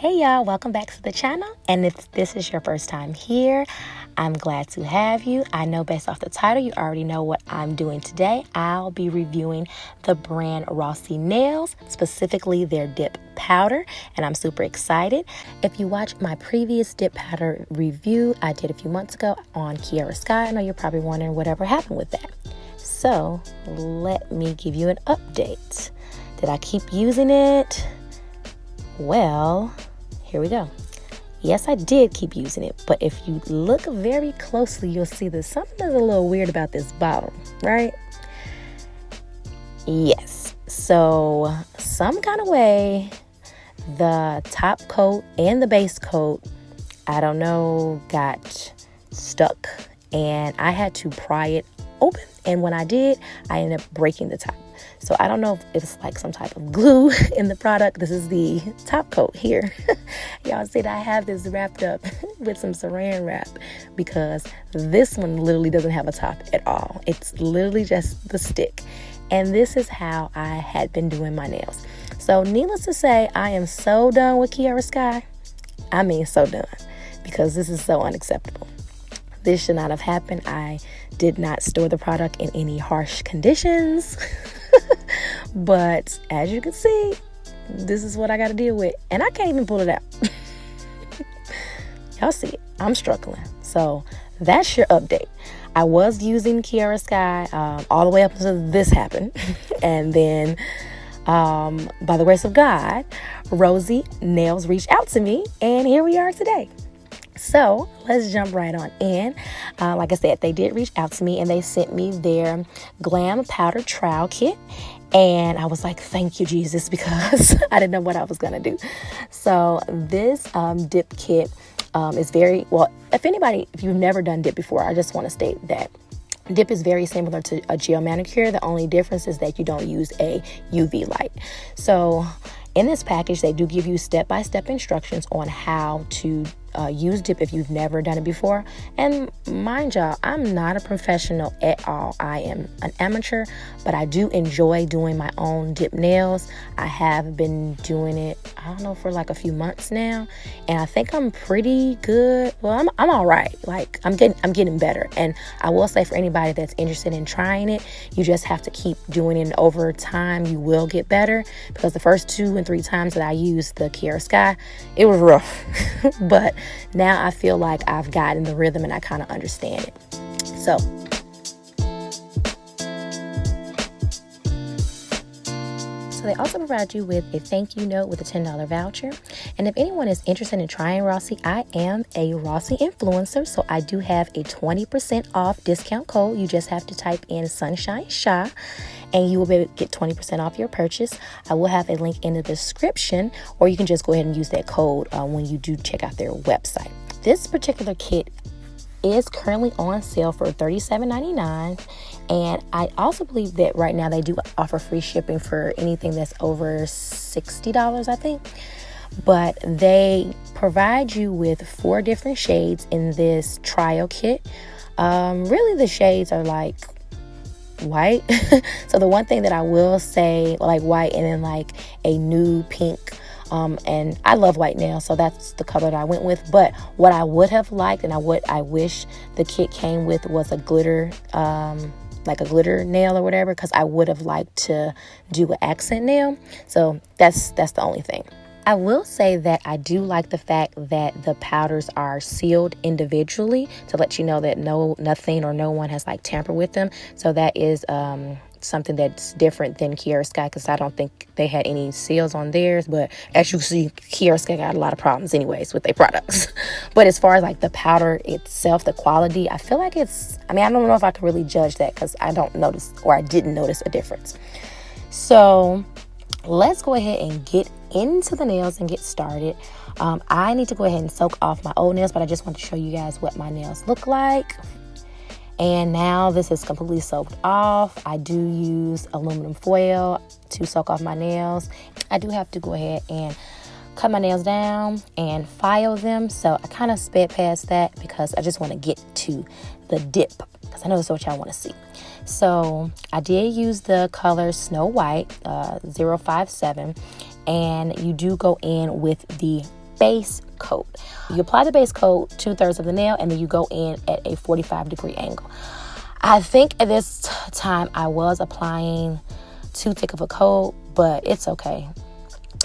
Hey y'all, welcome back to the channel, and if this is your first time here, I'm glad to have you. I know based off the title you already know what I'm doing today. I'll be reviewing the brand Rossi nails, specifically their dip powder, and I'm super excited. If you watched my previous dip powder review I did a few months ago on Sharese Dungill, I know you're probably wondering whatever happened with that. So let me give you an update. Did I keep using it? Well, here we go. Yes, I did keep using it, but if you look very closely, you'll see that something's a little weird about this bottle, right? Yes, so some kind of way, the top coat and the base coat, I don't know, got stuck, and I had to pry it open, and when I did, I ended up breaking the top. So I don't know if it's like some type of glue in the product. This is the top coat here. Y'all see that I have this wrapped up with some saran wrap because this one literally doesn't have a top at all. It's literally just the stick. And this is how I had been doing my nails. So needless to say, I am so done with Sharese Dungill. I mean so done, because this is so unacceptable. This should not have happened. I did not store the product in any harsh conditions. But as you can see, this is what I got to deal with. And I can't even pull it out. Y'all see it. I'm struggling. So that's your update. I was using Sharese Dungill all the way up until this happened. And then by the grace of God, Rossi Nails reached out to me. And here we are today. So let's jump right on in. Like I said, they did reach out to me and they sent me their Glam Powder Trail kit. And I was like, thank you, Jesus, because I didn't know what I was going to do. So this dip kit is very, well, if you've never done dip before, I just want to state that dip is very similar to a gel manicure. The only difference is that you don't use a UV light. So in this package, they do give you step-by-step instructions on how to use dip if you've never done it before. And mind y'all, I'm not a professional at all. I am an amateur, but I do enjoy doing my own dip nails. I have been doing it, I don't know, for like a few months now, and I think I'm pretty good. Well, I'm all right. Like I'm getting better. And I will say, for anybody that's interested in trying it, you just have to keep doing it, and over time you will get better, because the first 2 and 3 times that I used the Sharese Dungill, it was rough. But now I feel like I've gotten the rhythm and I kind of understand it. So they also provide you with a thank you note with a $10 voucher. And if anyone is interested in trying Rossi, I am a Rossi influencer, so I do have a 20% off discount code. You just have to type in SunshineShaa and you will be able to get 20% off your purchase. I will have a link in the description, or you can just go ahead and use that code when you do check out their website. This particular kit is currently on sale for $37.99, and I also believe that right now they do offer free shipping for anything that's over $60, I think. But they provide you with 4 different shades in this trial kit. Really the shades are like white. So the one thing that I will say, like white and then like a nude pink. And I love white nails, so that's the color that I went with. But what I would have liked, and I wish the kit came with, was a glitter, like a glitter nail or whatever, because I would have liked to do an accent nail. So that's the only thing. I will say that I do like the fact that the powders are sealed individually to let you know that nothing or no one has like tampered with them. So that is something that's different than Sharese Dungill, because I don't think they had any seals on theirs. But as you see, Sharese Dungill got a lot of problems anyways with their products. But as far as like the powder itself, the quality, I feel like it's, I mean, I don't know if I can really judge that because I don't notice, or I didn't notice a difference. So let's go ahead and get into the nails and get started. I need to go ahead and soak off my old nails, but I just want to show you guys what my nails look like. And now this is completely soaked off. I do use aluminum foil to soak off my nails. I do have to go ahead and cut my nails down and file them. So I kind of sped past that because I just want to get to the dip, because I know that's what y'all want to see. So I did use the color Snow White 057, and you do go in with the base coat. You apply the base coat 2/3 of the nail, and then you go in at a 45-degree angle. I think at this time I was applying too thick of a coat, but it's okay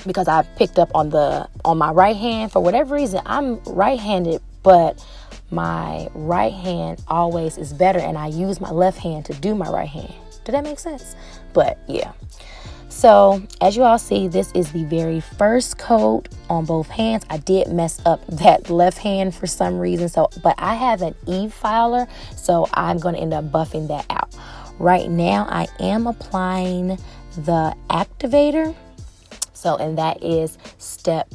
because I picked up on my right hand. For whatever reason, I'm right-handed, but my right hand always is better, and I use my left hand to do my right hand. Did that make sense? But yeah. So as you all see, this is the very first coat on both hands. I did mess up that left hand for some reason, but I have an e-filer, so I'm going to end up buffing that out. Right now I am applying the activator, and that is step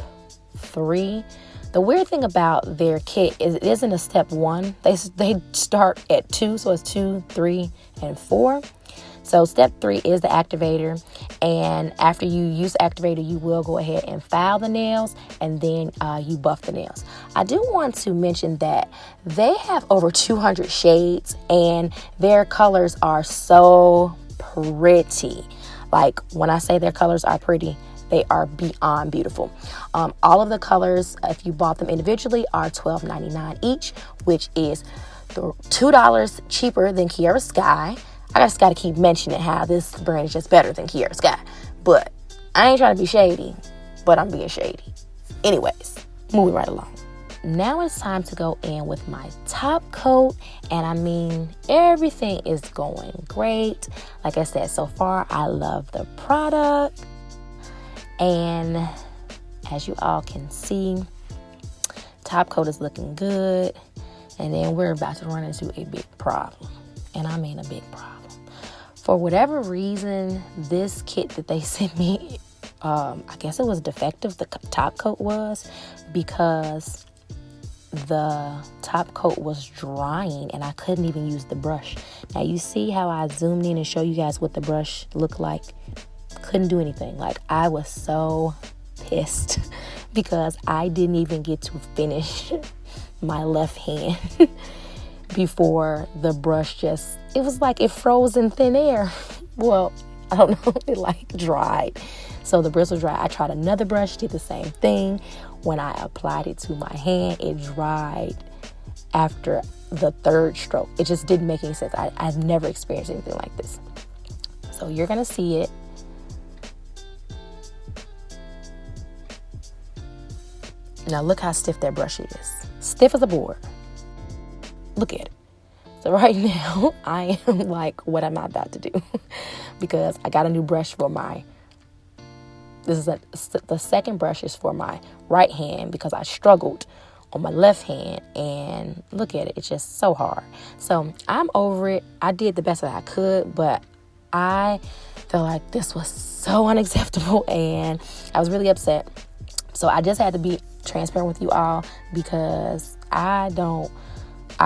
3. The weird thing about their kit is it isn't a step 1. They start at 2, so it's 2, 3, and 4. So step 3 is the activator, and after you use the activator, you will go ahead and file the nails, and then you buff the nails. I do want to mention that they have over 200 shades, and their colors are so pretty. Like, when I say their colors are pretty, they are beyond beautiful. All of the colors, if you bought them individually, are $12.99 each, which is $2 cheaper than Kiara Sky. I just got to keep mentioning how this brand is just better than Kiara Sky. But I ain't trying to be shady, but I'm being shady. Anyways, moving right along. Now it's time to go in with my top coat. And I mean, everything is going great. Like I said, so far, I love the product. And as you all can see, top coat is looking good. And then we're about to run into a big problem. And I mean a big problem. For whatever reason, this kit that they sent me, I guess it was defective, the top coat was, because the top coat was drying and I couldn't even use the brush. Now you see how I zoomed in and show you guys what the brush looked like? Couldn't do anything. Like, I was so pissed because I didn't even get to finish my left hand before the brush it was like it froze in thin air. Well, I don't know, it like dried. So the bristle dried. I tried another brush, did the same thing. When I applied it to my hand, it dried after the 3rd stroke. It just didn't make any sense. I've never experienced anything like this. So you're gonna see it. Now look how stiff that brush is. Stiff as a board. Look at it. So right now, I am like, what am I about to do? Because I got a new brush for the second brush is for my right hand because I struggled on my left hand. And look at it. It's just so hard. So I'm over it. I did the best that I could, but I felt like this was so unacceptable and I was really upset. So I just had to be transparent with you all because I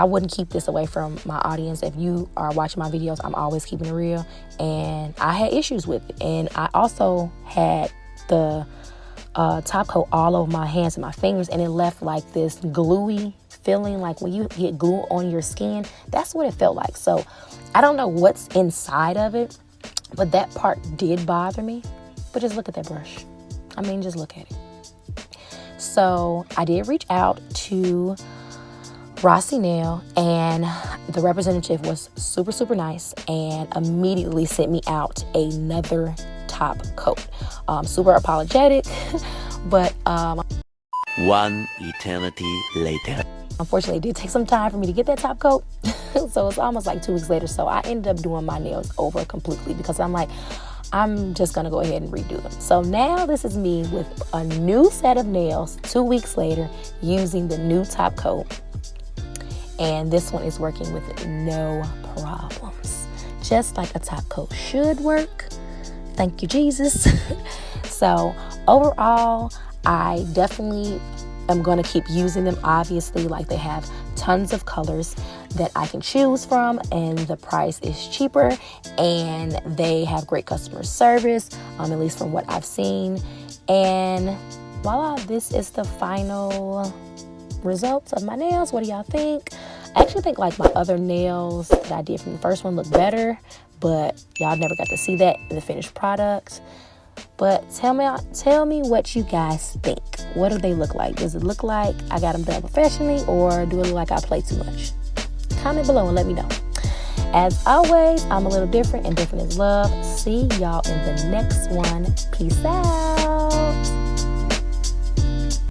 wouldn't keep this away from my audience. If you are watching my videos, I'm always keeping it real. And I had issues with it. And I also had the top coat all over my hands and my fingers. And it left like this gluey feeling, like when you get glue on your skin. That's what it felt like. So I don't know what's inside of it, but that part did bother me. But just look at that brush. I mean, just look at it. So I did reach out to Rossi Nail, and the representative was super, super nice and immediately sent me out another top coat. Super apologetic, but one eternity later. Unfortunately, it did take some time for me to get that top coat. So it's almost like 2 weeks later. So I ended up doing my nails over completely because I'm like, I'm just going to go ahead and redo them. So now this is me with a new set of nails 2 weeks later using the new top coat. And this one is working with no problems. Just like a top coat should work. Thank you, Jesus. So overall, I definitely am going to keep using them. Obviously, like, they have tons of colors that I can choose from, and the price is cheaper, and they have great customer service, at least from what I've seen. And voila, this is the final results of my nails. What do y'all think? I actually think like my other nails that I did from the first one look better, but y'all never got to see that in the finished product. But tell me what you guys think. What do they look like? Does it look like I got them done professionally, or do it look like I play too much? Comment below and let me know. As always, I'm a little different, and different is love. See y'all in the next one. Peace out.